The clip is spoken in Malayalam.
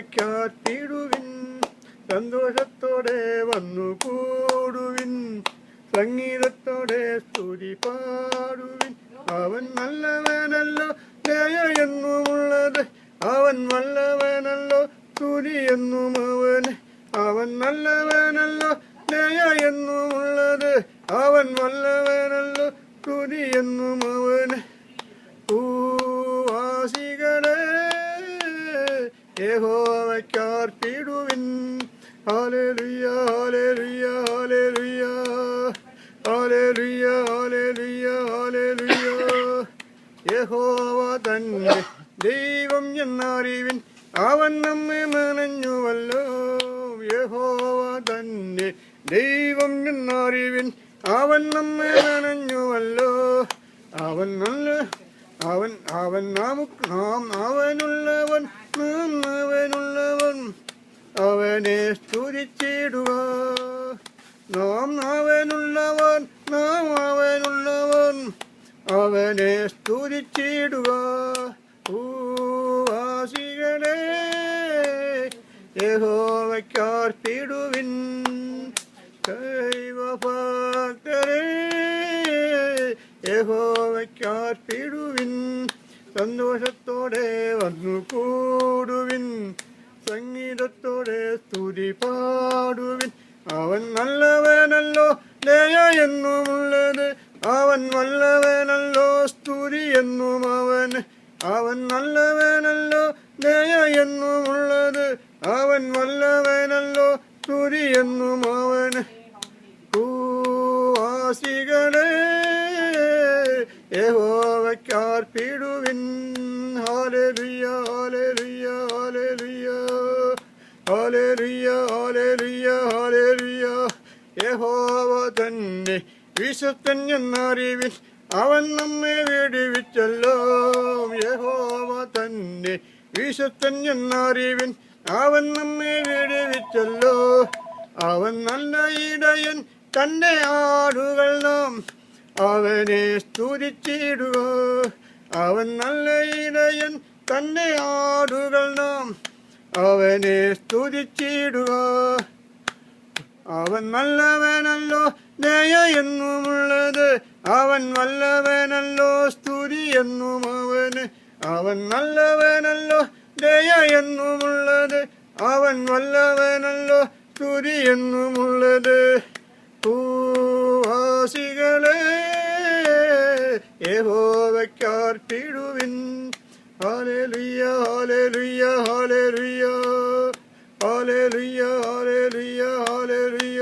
യഹോവയ്ക്കാർത്തിടുവിൻ, സന്തോഷത്തോടെ വന്നു കൂടുവിൻ, സംഗീതത്തോടെ സ്തുതി പാടുവിൻ. അവൻ നല്ലവനല്ലോ, ദയ എന്നുമുള്ളത്, അവൻ നല്ലവനല്ലോ, സ്തുതി എന്നും അവന്. അവൻ നല്ലവനല്ലോ, ദയ എന്നുമുള്ളത്, അവൻ നല്ലവനല്ലോ, സ്തുതി എന്നും അവന്. ഭൂവാസികളെ യഹോവയ്ക്കാർത്തിടുവിൻ. ഹല്ലേലൂയ ഹല്ലേലൂയ ഹല്ലേലൂയ ഹല്ലേലൂയ ഹല്ലേലൂയ ഹല്ലേലൂയ. യഹോവ തന്നെ ദൈവം എന്നറിവിൻ, അവൻ നമ്മെ മെനഞ്ഞുവല്ലോ. യഹോവ തന്നെ ദൈവം എന്നറിവിൻ, അവൻ നമ്മെ മെനഞ്ഞുവല്ലോ. അവൻ നമുക്ക് നാം അവനുള്ളവൻ, നാം അവനുള്ളവൻ, അവനെ സ്തുതിച്ചിടുക. നാം അവനുള്ളവൻ, നാം അവനുള്ളവൻ, അവനെ സ്തുതിച്ചിടുക. ഭൂവാസികളെ യഹോവയ്ക്കാർത്തിടുവിൻ, ദൈവഭക്തരെ യഹോവയ്ക്കാർത്തിടുവിൻ, സന്തോഷത്തോടെ വന്നു കൂടുവിൻ, സംഗീതത്തോടെ സ്തുതി പാടുവിൻ. അവൻ നല്ലവനല്ലോ, ദയ എന്നുമുള്ളത്, അവൻ നല്ലവനല്ലോ, സ്തുതി എന്നും അവന്. അവൻ നല്ലവനല്ലോ, ദയ എന്നുമുള്ളത്, അവൻ നല്ലവനല്ലോ, സ്തുതി എന്നും അവന്. ഭൂവാസികളെ യഹോവയ്ക്കാർത്തിടുവിൻ. ഹല്ലേലൂയ ഹല്ലേലൂയ ഹല്ലേലൂയ ഹല്ലേലൂയ ഹല്ലേലൂയ ഹല്ലേലൂയ. യഹോവ തന്നെ വിശുദ്ധൻ എന്നറിവിൻ, അവൻ നമ്മെ വിടുവിച്ചല്ലോ. യഹോവ തന്നെ വിശുദ്ധൻ എന്നറിവിൻ, അവൻ നമ്മെ വിടുവിച്ചല്ലോ. അവൻ നല്ല ഇടയൻ, തന്റെ ആടുകൾ നാം അവനെ സ്തുതിച്ചിടുക. അവൻ നല്ല ഇടയൻ, തന്റെ ആടുകൾ നാം അവനെ സ്തുതിച്ചിടുക. അവൻ നല്ലവനല്ലോ, ദയ എന്നുമുള്ളത്, അവൻ നല്ലവനല്ലോ, സ്തുതി എന്നും അവന്. അവൻ നല്ലവനല്ലോ, ദയ എന്നുമുള്ളത്, അവൻ നല്ലവനല്ലോ, സ്തുതി എന്നുമുള്ളത്. ഭൂവാസികളെ യഹോവയ്ക്കാർത്തിടുവിൻ. ഹല്ലേലൂയ ഹല്ലേലൂയ ഹല്ലേലൂയ ഹല്ലേലൂയ ഹല്ലേലൂയ ഹല്ലേലൂയ.